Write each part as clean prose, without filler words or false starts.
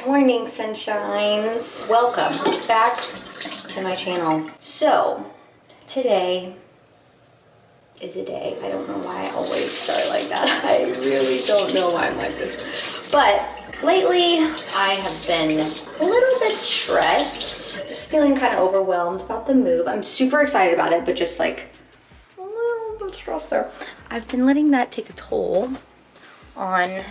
morning, sunshines. Welcome back to my channel. So, today is a day. I don't know why I always start like that. I really don't know why I'm like this. But lately, I have been a little bit stressed. Just feeling kind of overwhelmed about the move. I'm super excited about it, but just like a little bit stressed there. I've been letting that take a toll on...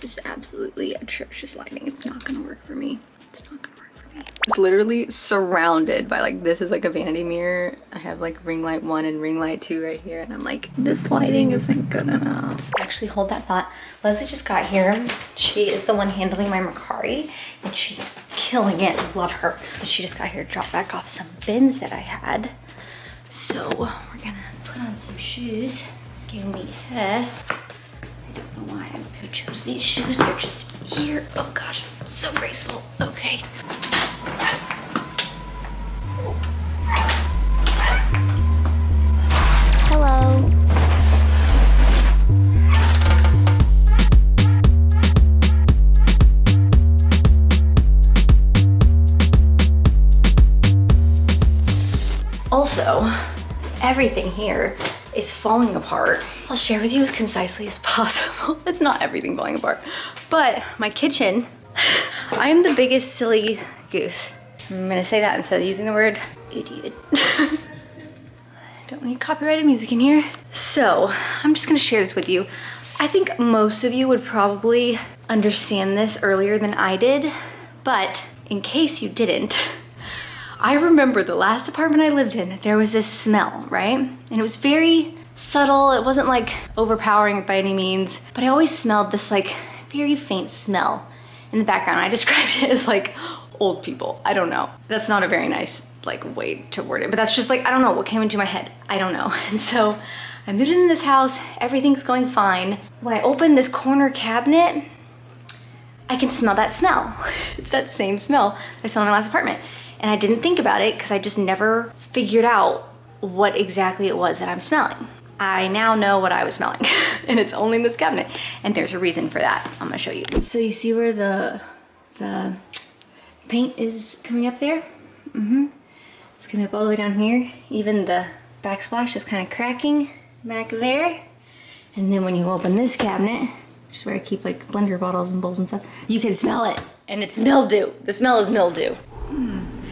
This is absolutely atrocious lighting. It's not gonna work for me. It's not gonna work for me. It's literally surrounded by like, this is like a vanity mirror. I have like ring light 1 and ring light 2 right here. And I'm like, this lighting isn't good enough. Actually, hold that thought. Leslie just got here. She is the one handling my Mercari and she's killing it. I love her. But she just got here to drop back off some bins that I had. So we're gonna put on some shoes. Go meet her. I don't know why I chose these shoes. They're just here. Oh gosh, so graceful. Okay. Hello. Also, everything here is falling apart. I'll share with you as concisely as possible. It's not everything falling apart, but my kitchen, I am the biggest silly goose. I'm gonna say that instead of using the word idiot. Don't need copyrighted music in here. So I'm just gonna share this with you. I think most of you would probably understand this earlier than I did, but in case you didn't, I remember the last apartment I lived in, there was this smell, right? And it was very subtle. It wasn't like overpowering by any means, but I always smelled this like very faint smell in the background. I described it as like old people. I don't know. That's not a very nice like way to word it, but that's just like, I don't know what came into my head. I don't know. And so I moved into this house, everything's going fine. When I open this corner cabinet, I can smell that smell. It's that same smell I smelled in my last apartment. And I didn't think about it because I just never figured out what exactly it was that I'm smelling. I now know what I was smelling and it's only in this cabinet. And there's a reason for that. I'm gonna show you. So you see where the paint is coming up there? It's coming up all the way down here. Even the backsplash is kind of cracking back there. And then when you open this cabinet, which is where I keep like blender bottles and bowls and stuff, you can smell it and it's mildew. The smell is mildew.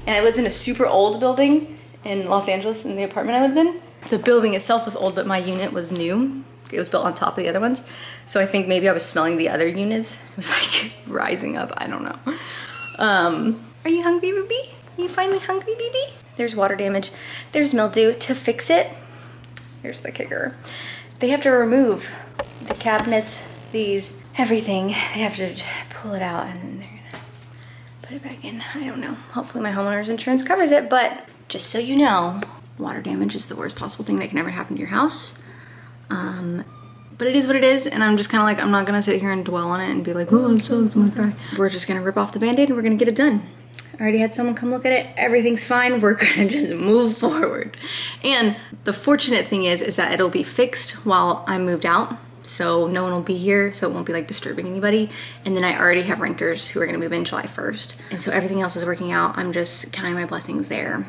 And I lived in a super old building in Los Angeles in the apartment I lived in. The building itself was old, but my unit was new. It was built on top of the other ones. So I think maybe I was smelling the other units. It was like rising up, I don't know. Are you hungry, Ruby? Are you finally hungry, baby? There's water damage. There's mildew. To fix it, here's the kicker. They have to remove the cabinets, these, everything. They have to pull it out and then they're gonna put it back in. I don't know. Hopefully my homeowner's insurance covers it, but just so you know, water damage is the worst possible thing that can ever happen to your house. But it is what it is, and I'm just kind of like, I'm not gonna sit here and dwell on it and be like, oh, it sucks, I'm gonna cry. We're just gonna rip off the Band-Aid and we're gonna get it done. I already had someone come look at it. Everything's fine. We're gonna just move forward. And the fortunate thing is that it'll be fixed while I'm moved out. So no one will be here, so it won't be like disturbing anybody. And then I already have renters who are gonna move in July 1st. And so everything else is working out. I'm just counting my blessings there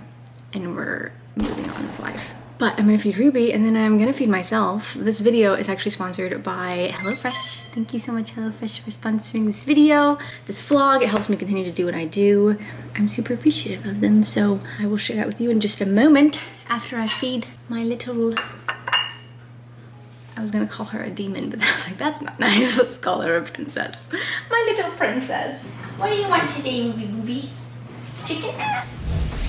and we're moving on with life. But I'm gonna feed Ruby and then I'm gonna feed myself. This video is actually sponsored by HelloFresh. Thank you so much, HelloFresh, for sponsoring this video, this vlog. It helps me continue to do what I do. I'm super appreciative of them. So I will share that with you in just a moment after I feed my little, I was gonna call her a demon, but I was like, that's not nice. Let's call her a princess. My little princess. What do you want today, Ruby Booby? Chicken?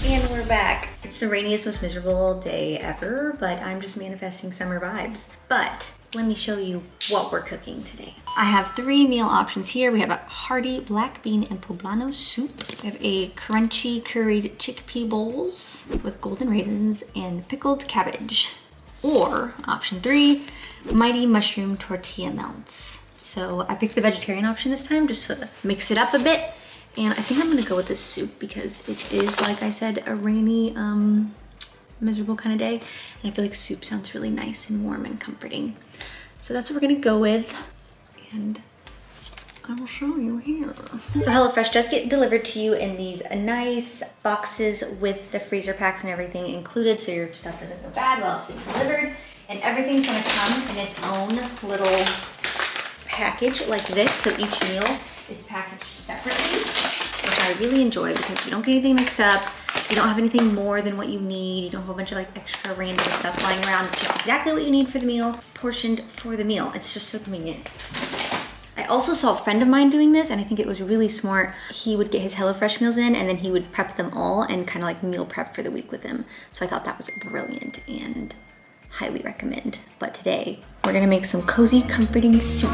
And we're back. It's the rainiest, most miserable day ever, but I'm just manifesting summer vibes. But let me show you what we're cooking today. I have 3 meal options here. We have a hearty black bean and poblano soup. We have a crunchy curried chickpea bowls with golden raisins and pickled cabbage. Or option 3, mighty mushroom tortilla melts. So I picked the vegetarian option this time just to mix it up a bit. And I think I'm gonna go with this soup because it is, like I said, a rainy, miserable kind of day. And I feel like soup sounds really nice and warm and comforting. So that's what we're gonna go with. And I will show you here. So HelloFresh does get delivered to you in these nice boxes with the freezer packs and everything included, so your stuff doesn't go bad while it's being delivered. And everything's gonna come in its own little package like this. So each meal is packaged separately, which I really enjoy because you don't get anything mixed up. You don't have anything more than what you need. You don't have a bunch of like extra random stuff lying around. It's just exactly what you need for the meal, portioned for the meal. It's just so convenient. I also saw a friend of mine doing this and I think it was really smart. He would get his HelloFresh meals in and then he would prep them all and kind of like meal prep for the week with them. So I thought that was brilliant and highly recommend. But today we're gonna make some cozy, comforting soup.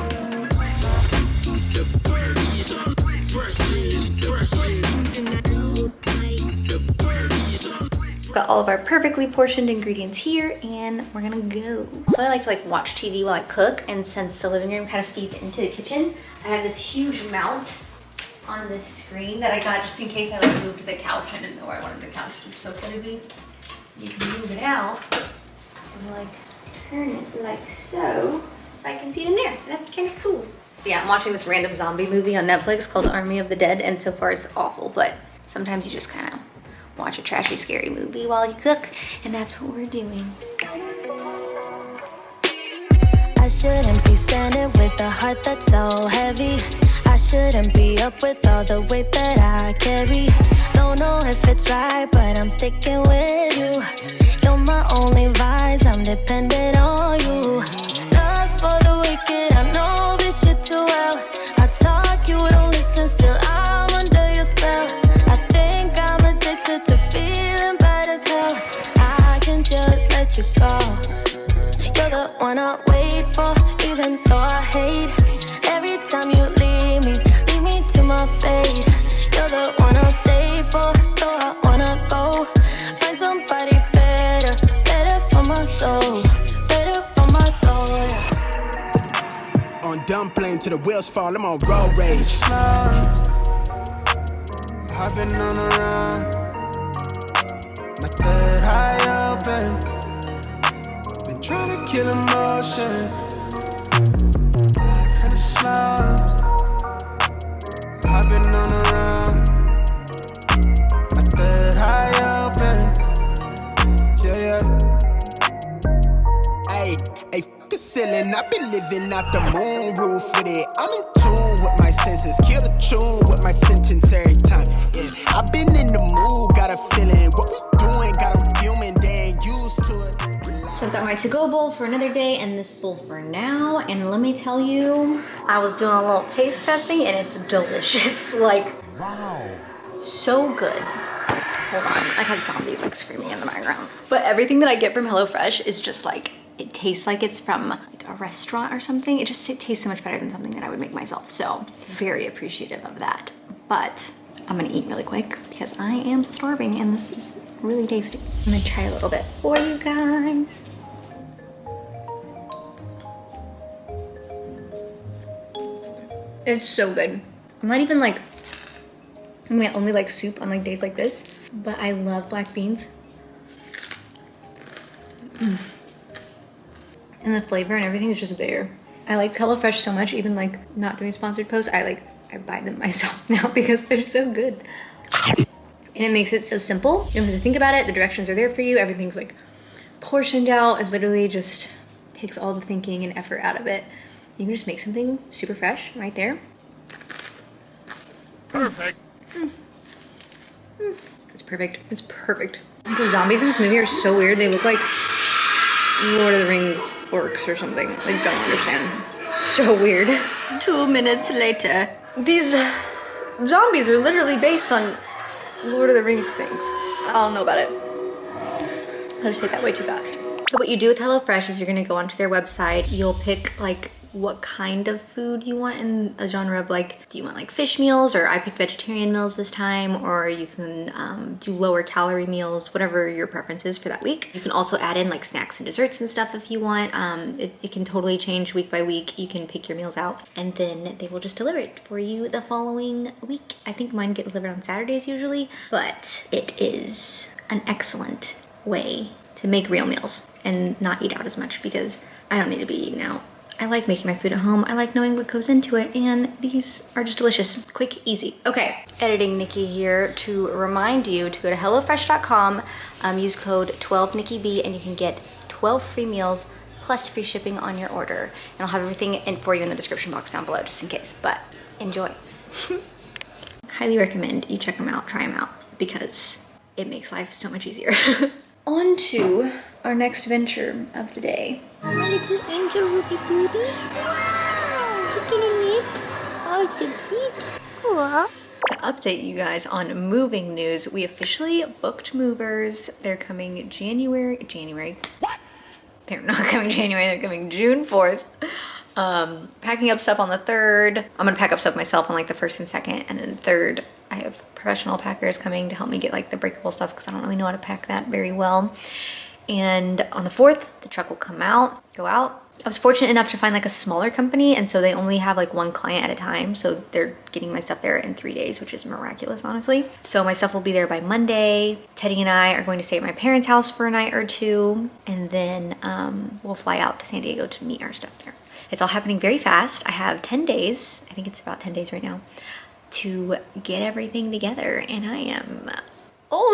Got all of our perfectly portioned ingredients here and we're gonna go. So I like to like watch TV while I cook, and since the living room kind of feeds into the kitchen, I have this huge mount on this screen that I got just in case I like moved the couch. I didn't know where I wanted the couch to so to be. You can move it out and like turn it like so I can see it in there. That's kind of cool. Yeah, I'm watching this random zombie movie on Netflix called Army of the Dead, and so far it's awful, but sometimes you just kind of watch a trashy, scary movie while you cook, and that's what we're doing. I shouldn't be standing with a heart that's so heavy. I shouldn't be up with all the weight that I carry. Don't know if it's right, but I'm sticking with you. You're my only vice, I'm dependent on you. Love's for the wicked, I know this shit too well. I talk, you don't listen, still I'm under your spell. I think I'm addicted to feeling bad as hell. I can just let you go. You're the one I wait for, even though I hate. Every time you leave me to my fate. You're the one I'll stay for, though I wanna go. Find somebody better, better for my soul, better for my soul, yeah. On dumb plane till the wheels fall, I'm on road rage. I've been on a run, my third eye open. Been trying to kill emotion. Life in the slums. I've been on a run, my third eye open. Yeah, yeah. Ay, ay, f the ceiling. I've been living out the moon roof with it. I'm in tune with my senses. Kill the tune with my sentence every time. Yeah, I've been in the mood, got a feeling. What we doing, got 'em fuming, they ain't used to it. So I've got my to-go bowl for another day and this bowl for now. And let me tell you, I was doing a little taste testing and it's delicious. Like, wow, so good. Hold on, I had zombies like screaming in the background. But everything that I get from HelloFresh is just like, it tastes like it's from like a restaurant or something. It tastes so much better than something that I would make myself. So very appreciative of that. But I'm gonna eat really quick because I am starving and this is really tasty. I'm gonna try a little bit for you guys. It's so good. I'm not even like, I mean, I only like soup on like days like this, but I love black beans. And the flavor and everything is just there. I like HelloFresh so much, even like not doing sponsored posts, I buy them myself now because they're so good. And it makes it so simple. You don't have to think about it. The directions are there for you. Everything's like portioned out. It literally just takes all the thinking and effort out of it. You can just make something super fresh right there. Perfect. It's perfect. It's perfect. The zombies in this movie are so weird. They look like Lord of the Rings orcs or something. I don't understand. So weird. 2 minutes later. These zombies are literally based on Lord of the Rings things. I don't know about it. I just say that way too fast. So what you do with HelloFresh is you're gonna go onto their website. You'll pick like what kind of food you want in a genre of like, do you want like fish meals, or I picked vegetarian meals this time, or you can do lower calorie meals, whatever your preference is for that week. You can also add in like snacks and desserts and stuff if you want. It can totally change week by week. You can pick your meals out and then they will just deliver it for you the following week. I think mine get delivered on Saturdays usually, but it is an excellent way to make real meals and not eat out as much because I don't need to be eating out. I like making my food at home. I like knowing what goes into it, and these are just delicious. Quick, easy. Okay, editing Nikki here to remind you to go to HelloFresh.com, use code 12NikkiB, and you can get 12 free meals plus free shipping on your order. And I'll have everything in for you in the description box down below, just in case, but enjoy. Highly recommend you check them out, try them out, because it makes life so much easier. On to our next venture of the day. My little angel Ruby Booty. Wow! Chicken and Nick. Oh, so cute. Cool. To update you guys on moving news, we officially booked movers. They're coming January. What? They're not coming January, they're coming June 4th. Packing up stuff on the 3rd. I'm gonna pack up stuff myself on like the 1st and 2nd, and then 3rd, I have professional packers coming to help me get like the breakable stuff because I don't really know how to pack that very well. And on the 4th, the truck will go out. I was fortunate enough to find like a smaller company, and so they only have like one client at a time. So they're getting my stuff there in 3 days, which is miraculous, honestly. So my stuff will be there by Monday. Teddy and I are going to stay at my parents' house for a night or two, and then we'll fly out to San Diego to meet our stuff there. It's all happening very fast. I have 10 days, I think it's about 10 days right now, to get everything together, and I am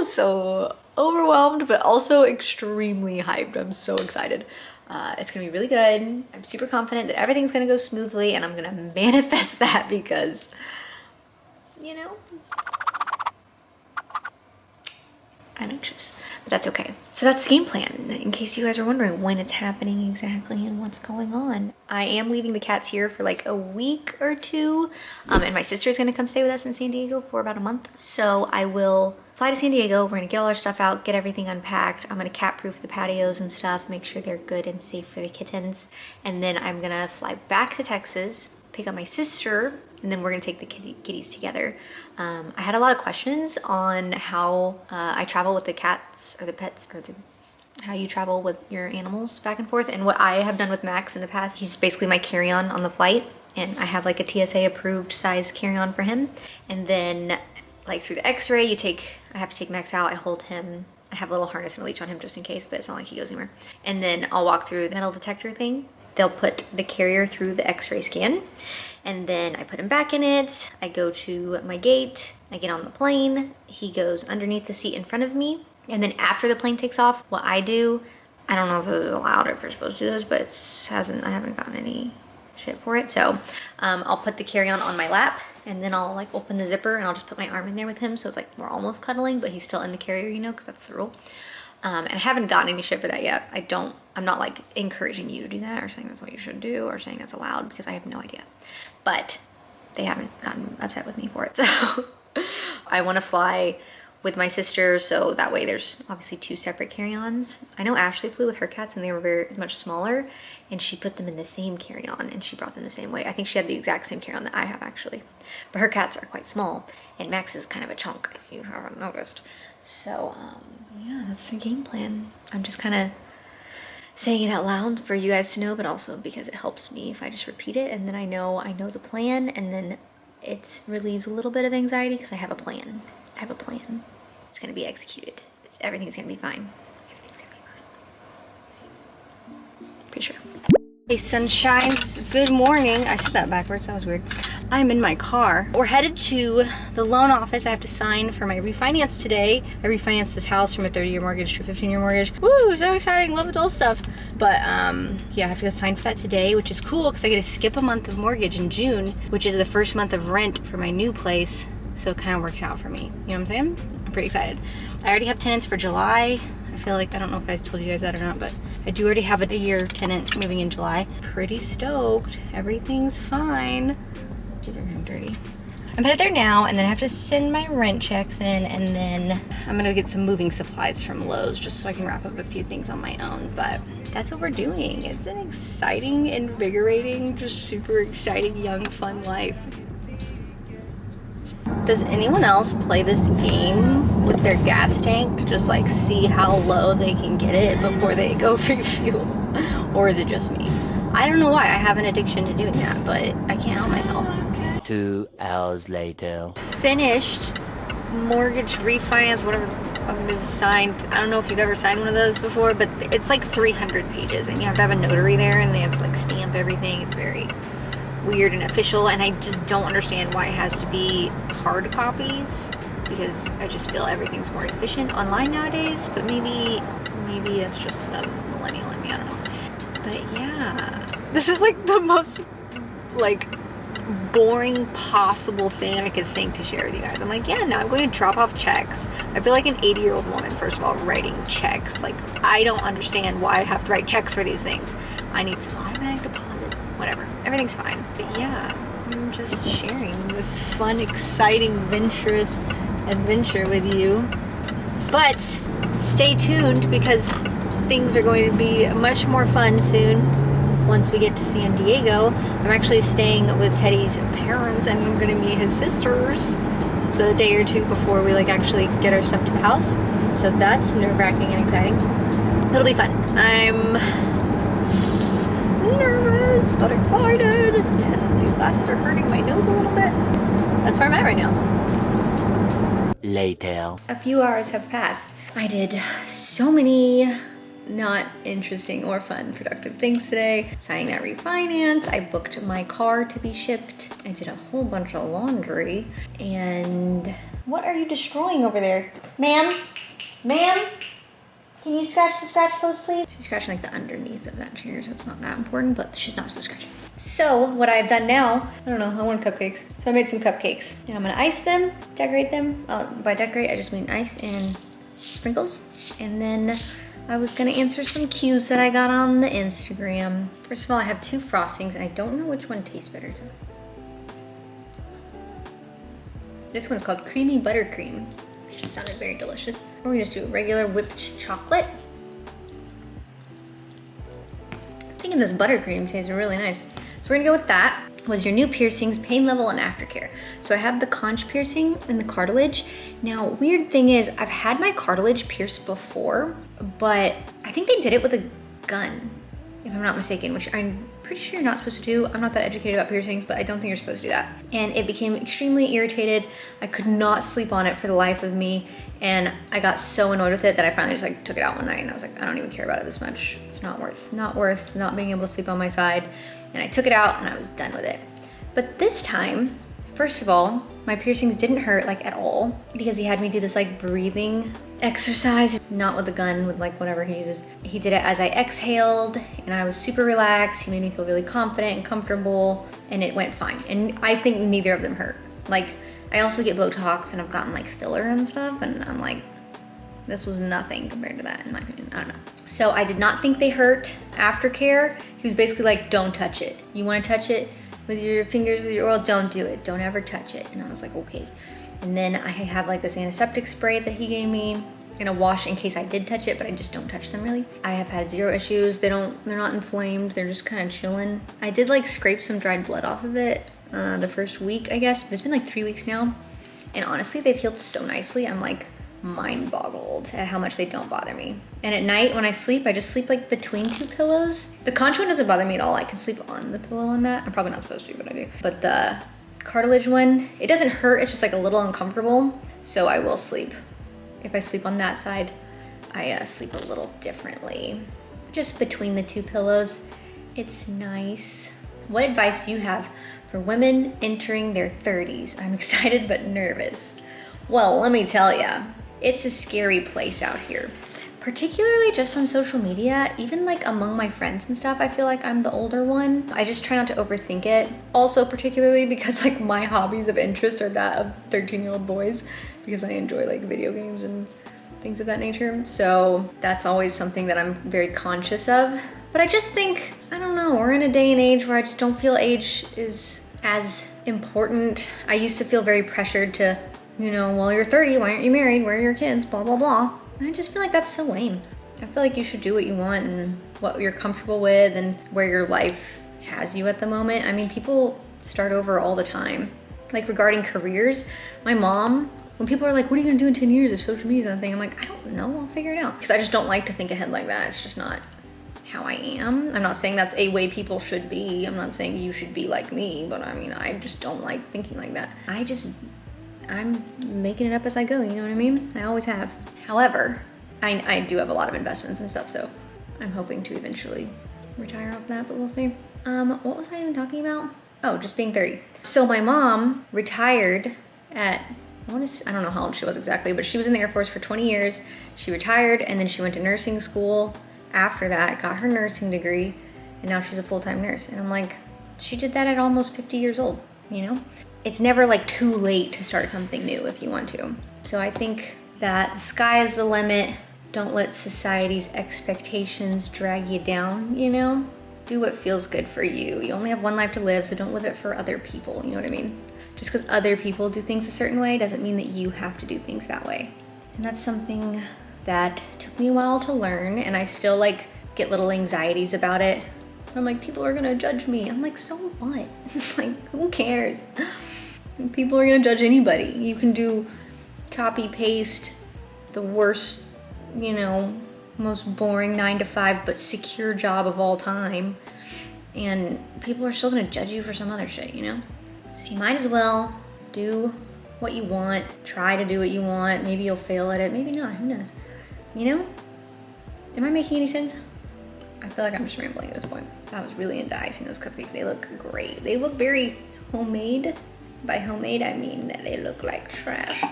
so overwhelmed, but also extremely hyped. I'm so excited. It's gonna be really good. I'm super confident that everything's gonna go smoothly, and I'm gonna manifest that because, you know, I'm anxious, but that's okay. So that's the game plan, in case you guys are wondering when it's happening exactly and what's going on. I am leaving the cats here for like a week or two, and my sister's gonna come stay with us in San Diego for about a month. So I will fly to San Diego, we're gonna get all our stuff out, get everything unpacked. I'm gonna cat-proof the patios and stuff, make sure they're good and safe for the kittens. And then I'm gonna fly back to Texas, pick up my sister, and then we're gonna take the kitties together. I had a lot of questions on how I travel with the cats or the pets, or how you travel with your animals back and forth. And what I have done with Max in the past, he's basically my carry-on on the flight, and I have like a TSA approved size carry-on for him. And then like through the x-ray, I have to take Max out, I hold him, I have a little harness and a leash on him just in case, but it's not like he goes anywhere. And then I'll walk through the metal detector thing. They'll put the carrier through the x-ray scan, and then I put him back in it. I go to my gate, I get on the plane, he goes underneath the seat in front of me, and then after the plane takes off, what I do, I don't know if it was allowed or if we're supposed to do this, but I haven't gotten any shit for it. So I'll put the carry-on on my lap, and then I'll like open the zipper and I'll just put my arm in there with him. So it's like we're almost cuddling, but he's still in the carrier, you know, because that's the rule. And I haven't gotten any shit for that yet. I'm not like encouraging you to do that or saying that's what you should do or saying that's allowed, because I have no idea. But they haven't gotten upset with me for it. So I want to fly with my sister, so that way there's obviously 2 separate carry-ons. I know Ashley flew with her cats and they were very much smaller, and she put them in the same carry-on and she brought them the same way. I think she had the exact same carry-on that I have actually, but her cats are quite small, and Max is kind of a chunk if you haven't noticed. So yeah, that's the game plan. I'm just kind of saying it out loud for you guys to know, but also because it helps me if I just repeat it, and then I know the plan, and then it relieves a little bit of anxiety because I have a plan. I have a plan. It's gonna be executed. Everything's gonna be fine. Everything's gonna be fine. Pretty sure. Hey sunshines, good morning. I said that backwards, that was weird. I'm in my car. We're headed to the loan office. I have to sign for my refinance today. I refinanced this house from a 30-year mortgage to a 15-year mortgage. Woo, so exciting, love adult stuff. But yeah, I have to go sign for that today, which is cool because I get to skip a month of mortgage in June, which is the first month of rent for my new place. So it kind of works out for me. You know what I'm saying? I'm pretty excited. I already have tenants for July. I feel like, I don't know if I told you guys that or not, but I do already have a year tenant moving in July. Pretty stoked. Everything's fine. These are kind of dirty. I'm headed there now, and then I have to send my rent checks in, and then I'm gonna get some moving supplies from Lowe's just so I can wrap up a few things on my own. But that's what we're doing. It's an exciting, invigorating, just super exciting, young, fun life. Does anyone else play this game with their gas tank to just like see how low they can get it before they go refuel? Or is it just me? I don't know why. I have an addiction to doing that, but I can't help myself. 2 hours later. Finished mortgage refinance, whatever is signed. I don't know if you've ever signed one of those before, but it's like 300 pages and you have to have a notary there and they have to like stamp everything. It's very weird and official, and I just don't understand why it has to be hard copies, because I just feel everything's more efficient online nowadays. But maybe that's just the millennial in me, I don't know. But yeah, this is like the most like boring possible thing I could think to share with you guys. I'm like, yeah, now I'm going to drop off checks. I feel like an 80-year-old woman, first of all, writing checks. Like, I don't understand why I have to write checks for these things. I need some automatic deposit, whatever. Everything's fine. But yeah, I'm just sharing this fun, exciting, adventurous adventure with you. But stay tuned, because things are going to be much more fun soon. Once we get to San Diego, I'm actually staying with Teddy's parents, and I'm gonna meet his sisters the day or two before we like actually get our stuff to the house. So that's nerve-wracking and exciting. It'll be fun. I'm nervous but excited, and these glasses are hurting my nose a little bit. That's where I'm at right now. Later. A few hours have passed. I did so many not interesting or fun productive things today. Signing that refinance, I booked my car to be shipped, I did a whole bunch of laundry, and what are you destroying over there? Ma'am? Ma'am? Can you scratch the scratch post, please? She's scratching like the underneath of that chair, so it's not that important, but she's not supposed to scratch it. So what I've done now, I don't know, I want cupcakes. So I made some cupcakes, and I'm gonna ice them, decorate them. By decorate, I just mean ice and sprinkles, and then I was gonna answer some cues that I got on the Instagram. First of all, I have two frostings and I don't know which one tastes better. So this one's called Creamy Buttercream, which just sounded very delicious. Or we just do regular whipped chocolate. I'm thinking this buttercream tastes really nice. So we're gonna go with that. Was your new piercings, pain level, and aftercare. So I have the conch piercing and the cartilage. Now, weird thing is, I've had my cartilage pierced before, but I think they did it with a gun, if I'm not mistaken, which I'm pretty sure you're not supposed to do. I'm not that educated about piercings, but I don't think you're supposed to do that. And it became extremely irritated. I could not sleep on it for the life of me, and I got so annoyed with it that I finally just like took it out one night, and I was like, I don't even care about it this much. It's not worth not being able to sleep on my side. And I took it out and I was done with it. But this time, first of all, my piercings didn't hurt like at all, because he had me do this like breathing exercise, not with the gun, with like whatever he uses. He did it as I exhaled, and I was super relaxed. He made me feel really confident and comfortable, and it went fine. And I think neither of them hurt. Like, I also get Botox and I've gotten like filler and stuff, and I'm like, this was nothing compared to that, in my opinion. I don't know. So I did not think they hurt. Aftercare, he was basically like, don't touch it. You want to touch it with your fingers, with your oil, don't do it. Don't ever touch it. And I was like, okay. And then I have like this antiseptic spray that he gave me and a wash in case I did touch it, but I just don't touch them really. I have had zero issues. They're not inflamed. They're just kind of chilling. I did like scrape some dried blood off of it the first week, I guess, but it's been like 3 weeks now. And honestly, they've healed so nicely. I'm like mind boggled at how much they don't bother me. And at night when I sleep, I just sleep like between two pillows. The conch one doesn't bother me at all. I can sleep on the pillow on that. I'm probably not supposed to, but I do. But the cartilage one, it doesn't hurt. It's just like a little uncomfortable. So I will sleep. If I sleep on that side, I sleep a little differently. Just between the two pillows. It's nice. What advice do you have for women entering their 30s? I'm excited but nervous. Well, let me tell ya. It's a scary place out here, particularly just on social media. Even like among my friends and stuff, I feel like I'm the older one. I just try not to overthink it. Also, particularly because like my hobbies of interest are that of 13-year-old boys, because I enjoy like video games and things of that nature. So that's always something that I'm very conscious of. But I just think, I don't know, we're in a day and age where I just don't feel age is as important. I used to feel very pressured to, you know, well, you're 30, why aren't you married? Where are your kids? Blah, blah, blah. And I just feel like that's so lame. I feel like you should do what you want and what you're comfortable with and where your life has you at the moment. I mean, people start over all the time. Like regarding careers, my mom, when people are like, what are you gonna do in 10 years if social media is a thing? I'm like, I don't know, I'll figure it out. Because I just don't like to think ahead like that. It's just not how I am. I'm not saying that's a way people should be. I'm not saying you should be like me, but I mean, I just don't like thinking like that. I'm making it up as I go, you know what I mean? I always have. However, I do have a lot of investments and stuff, so I'm hoping to eventually retire off that, but we'll see. What was I even talking about? Oh, just being 30. So my mom retired at, I don't know how old she was exactly, but she was in the Air Force for 20 years. She retired and then she went to nursing school after that, got her nursing degree, and now she's a full-time nurse. And I'm like, she did that at almost 50 years old, you know? It's never like too late to start something new if you want to. So I think that the sky is the limit. Don't let society's expectations drag you down, you know? Do what feels good for you. You only have one life to live, so don't live it for other people, you know what I mean? Just because other people do things a certain way doesn't mean that you have to do things that way. And that's something that took me a while to learn, and I still like get little anxieties about it. I'm like, people are gonna judge me. I'm like, so what? It's like, who cares? People are gonna judge anybody. You can do copy paste the worst, you know, most boring 9-to-5 but secure job of all time, and people are still gonna judge you for some other shit, you know? So you might as well do what you want, try to do what you want. Maybe you'll fail at it, maybe not, who knows? You know? Am I making any sense? I feel like I'm just rambling at this point. I was really into icing those cupcakes. They look great. They look very homemade. By homemade, I mean that they look like trash.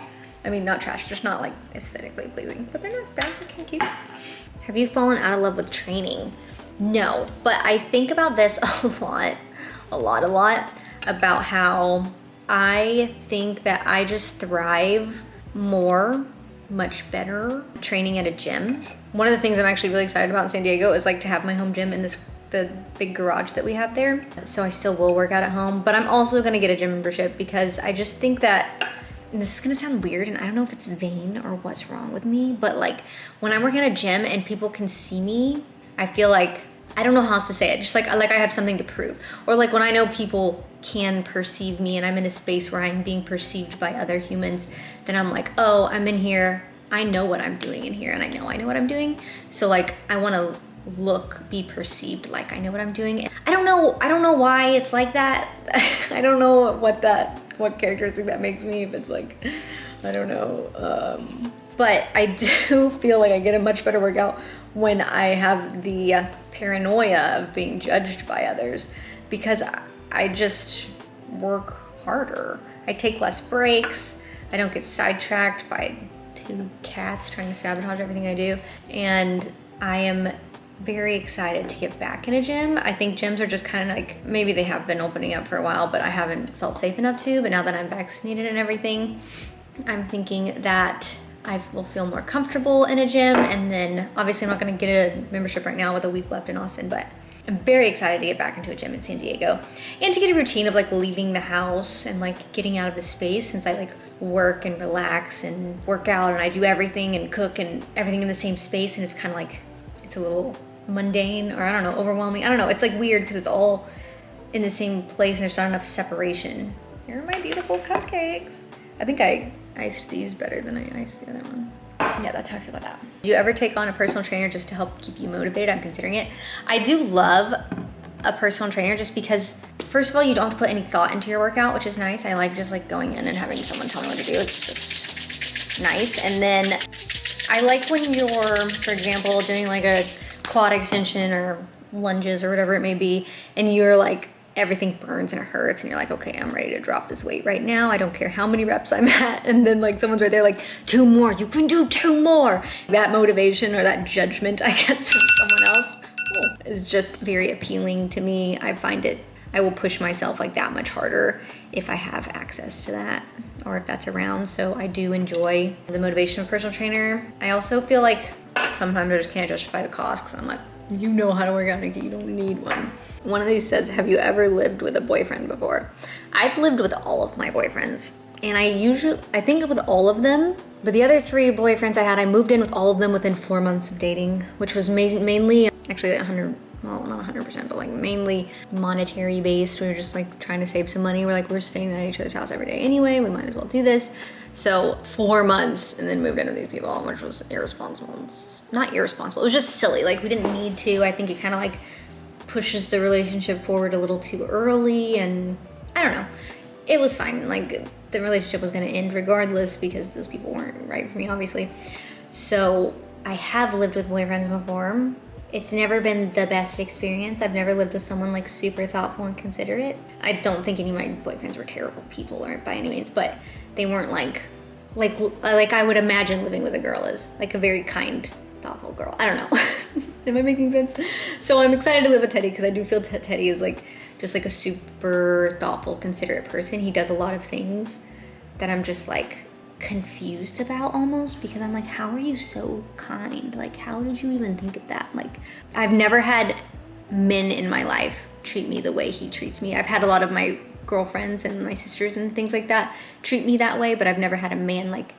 I mean, not trash, just not like aesthetically pleasing, but they're not bad, they're kind of cute. Have you fallen out of love with training? No, but I think about this a lot, about how I think that I just thrive much better training at a gym. One of the things I'm actually really excited about in San Diego is like to have my home gym in the big garage that we have there. So I still will work out at home, but I'm also gonna get a gym membership because I just think that, and this is gonna sound weird and I don't know if it's vain or what's wrong with me, but like when I'm working at a gym and people can see me, I feel like, I don't know how else to say it, just like I have something to prove. Or like when I know people can perceive me and I'm in a space where I'm being perceived by other humans, then I'm like, oh, I'm in here, I know what I'm doing in here, and I know what I'm doing. So like I wanna be perceived like I know what I'm doing. I don't know why it's like that. I don't know what characteristic that makes me, if it's like, I don't know. But I do feel like I get a much better workout when I have the paranoia of being judged by others, because I just work harder. I take less breaks. I don't get sidetracked by 2 cats trying to sabotage everything I do. And I am very excited to get back in a gym. I think gyms are just kind of like, maybe they have been opening up for a while, but I haven't felt safe enough to. But now that I'm vaccinated and everything, I'm thinking that I will feel more comfortable in a gym. And then obviously I'm not gonna get a membership right now with a week left in Austin, but I'm very excited to get back into a gym in San Diego and to get a routine of like leaving the house and like getting out of the space, since I like work and relax and work out and I do everything and cook and everything in the same space, and it's kind of like, it's a little mundane, or I don't know, overwhelming. I don't know, it's like weird because it's all in the same place and there's not enough separation. Here are my beautiful cupcakes. I think I iced these better than I iced the other one. Yeah, that's how I feel about that. Do you ever take on a personal trainer just to help keep you motivated? I'm considering it. I do love a personal trainer just because, first of all, you don't have to put any thought into your workout, which is nice. I like just like going in and having someone tell me what to do. It's just nice. And then I like when you're, for example, doing like a quad extension or lunges or whatever it may be, and you're like, everything burns and it hurts and you're like, okay, I'm ready to drop this weight right now. I don't care how many reps I'm at. And then like someone's right there like, 2 more, you can do 2 more. That motivation or that judgment, I guess, from someone else is just very appealing to me. I find it, I will push myself like that much harder if I have access to that or if that's around. So I do enjoy the motivation of a personal trainer. I also feel like sometimes I just can't justify the cost because I'm like, you know how to work out, Nikki, you don't need one. One of these says, have you ever lived with a boyfriend before? I've lived with all of my boyfriends, and I think with all of them, but the other 3 boyfriends I had, I moved in with all of them within 4 months of dating, which was mainly, actually 100, well, not 100%, but like mainly monetary based. We were just like trying to save some money. We're like, we're staying at each other's house every day anyway, we might as well do this. So 4 months and then moved in with these people, which was irresponsible. It's not irresponsible, it was just silly. Like we didn't need to. I think it kind of like pushes the relationship forward a little too early, and I don't know. It was fine. Like the relationship was gonna end regardless because those people weren't right for me, obviously. So I have lived with boyfriends before. It's never been the best experience. I've never lived with someone like super thoughtful and considerate. I don't think any of my boyfriends were terrible people or by any means, but they weren't like I would imagine living with a girl is, like a very kind, thoughtful girl. I don't know. Am I making sense? So I'm excited to live with Teddy because I do feel Teddy is like just like a super thoughtful, considerate person. He does a lot of things that I'm just like confused about almost, because I'm like, how are you so kind? Like, how did you even think of that? Like, I've never had men in my life treat me the way he treats me. I've had a lot of my girlfriends and my sisters and things like that treat me that way, but I've never had a man like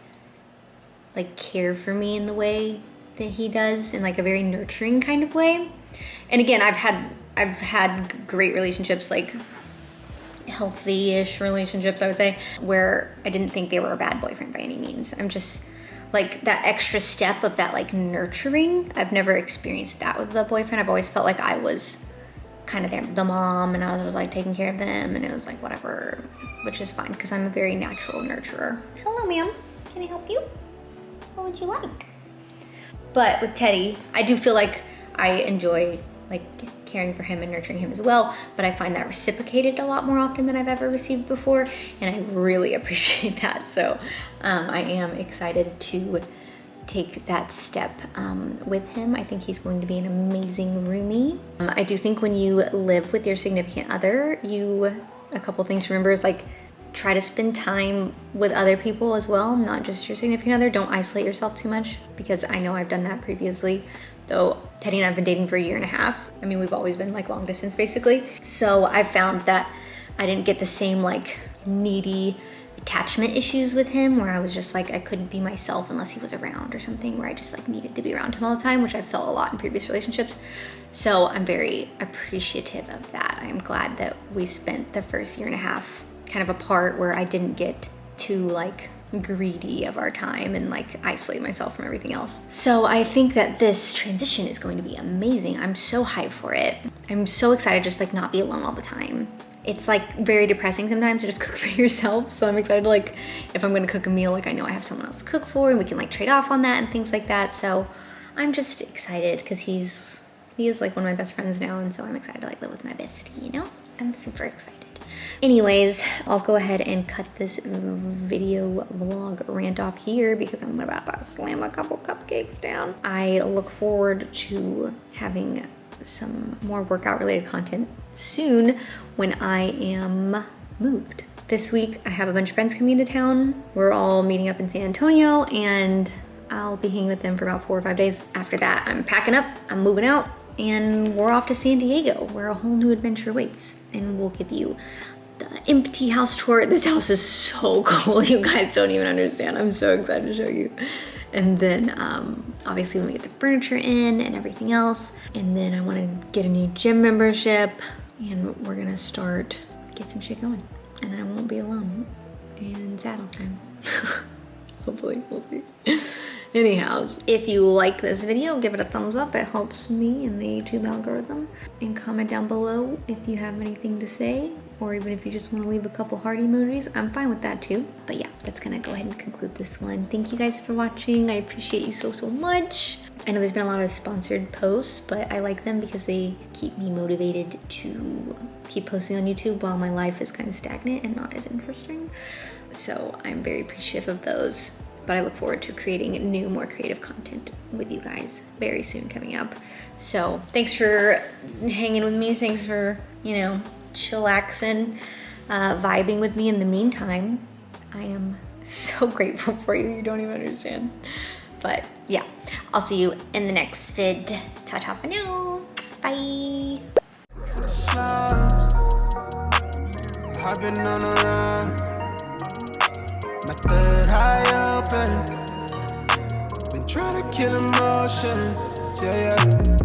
care for me in the way that he does, in like a very nurturing kind of way. And again, I've had great relationships, like healthy-ish relationships, I would say, where I didn't think they were a bad boyfriend by any means. I'm just like that extra step of that like nurturing. I've never experienced that with a boyfriend. I've always felt like I was kind of the mom, and I was like taking care of them, and it was like whatever, which is fine because I'm a very natural nurturer. Hello, ma'am. Can I help you? What would you like? But with Teddy, I do feel like I enjoy like caring for him and nurturing him as well, but I find that reciprocated a lot more often than I've ever received before, and I really appreciate that. So I am excited to take that step with him. I think he's going to be an amazing roomie. I do think when you live with your significant other, a couple things to remember is like, try to spend time with other people as well, not just your significant other. Don't isolate yourself too much, because I know I've done that previously. Though Teddy and I have been dating for 1.5 years. I mean, we've always been like long distance basically. So I found that I didn't get the same like needy attachment issues with him, where I was just like, I couldn't be myself unless he was around or something, where I just like needed to be around him all the time, which I felt a lot in previous relationships. So I'm very appreciative of that. I'm glad that we spent the first 1.5 years kind of apart, where I didn't get too like greedy of our time and like isolate myself from everything else. So I think that this transition is going to be amazing. I'm so hyped for it. I'm so excited just like not be alone all the time. It's like very depressing sometimes to just cook for yourself. So I'm excited to like, if I'm gonna cook a meal, like I know I have someone else to cook for, and we can like trade off on that and things like that. So I'm just excited because he is like one of my best friends now, and so I'm excited to like live with my bestie, you know? I'm super excited. Anyways, I'll go ahead and cut this video vlog rant off here because I'm about to slam a couple cupcakes down. I look forward to having some more workout related content soon when I am moved. This week I have a bunch of friends coming into town. We're all meeting up in San Antonio, and I'll be hanging with them for about 4 or 5 days. After that, I'm packing up, I'm moving out, and we're off to San Diego, where a whole new adventure waits. And we'll give you the empty house tour. This house is so cool. You guys don't even understand. I'm so excited to show you. And then obviously when we get the furniture in and everything else, and then I want to get a new gym membership, and we're gonna get some shit going, and I won't be alone and sad all the time. Hopefully, we'll see. Anyhow, if you like this video, give it a thumbs up. It helps me in the YouTube algorithm. And comment down below if you have anything to say, or even if you just want to leave a couple heart emojis, I'm fine with that too. But yeah, that's gonna go ahead and conclude this one. Thank you guys for watching. I appreciate you so much. I know there's been a lot of sponsored posts, but I like them because they keep me motivated to keep posting on YouTube while my life is kind of stagnant and not as interesting. So I'm very appreciative of those. But I look forward to creating new, more creative content with you guys very soon coming up. So thanks for hanging with me. Thanks for, you know, chillaxing, vibing with me in the meantime. I am so grateful for you. You don't even understand. But yeah, I'll see you in the next vid. Ta-ta for now. Bye. I've been on a run. My third eye open. Been trying to kill emotion. Yeah.